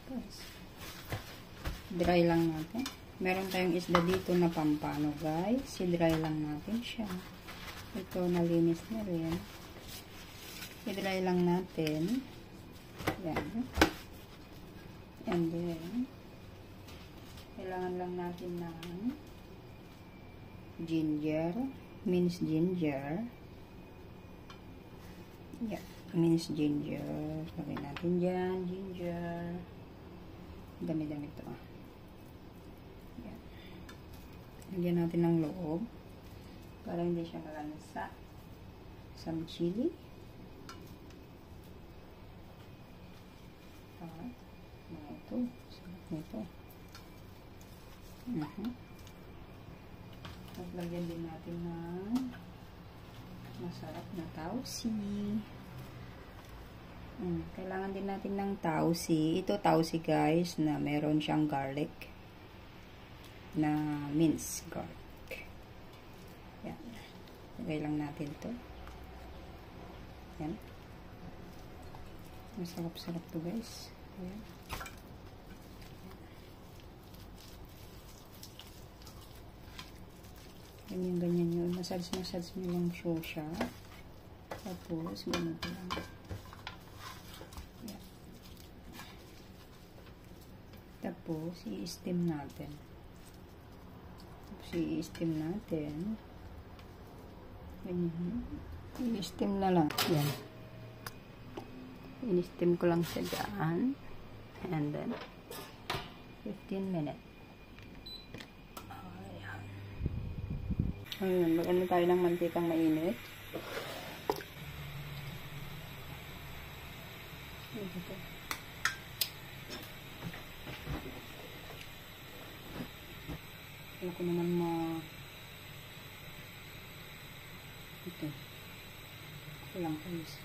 Guys, dry lang natin. Meron tayong isda dito na pampano, guys. I-dry lang natin siya. Ito, nalinis na rin. I-dry lang natin. Yan. And then, kailangan lang natin ng ginger. Minced ginger. Yan. Minced ginger. Lagay natin dyan. Ginger. Dami-dami ito. Yan. Lagyan natin ng loob. Para hindi siya malansa. Some chili. Mga ito. Sarap nito. At lagyan din natin ng masarap na tausi. Kailangan din natin ng tausi. Ito tausi, guys, na meron siyang garlic. Na minced garlic. Yan. Lagay lang natin to. Yan. Masarap-sarap to, guys. Ayan. Ganyan yun. Massage mo lang siya. Tapos, ganito lang. Ayan. Tapos, i-steam natin. Ganyan. I-steam na lang. Yan. I-steam ko lang siya dyan. And then, 15 minutes. Ayan. Mag-ano tayo ng mantikang mainit. Ito. Ako naman ito. Kulang ko isa.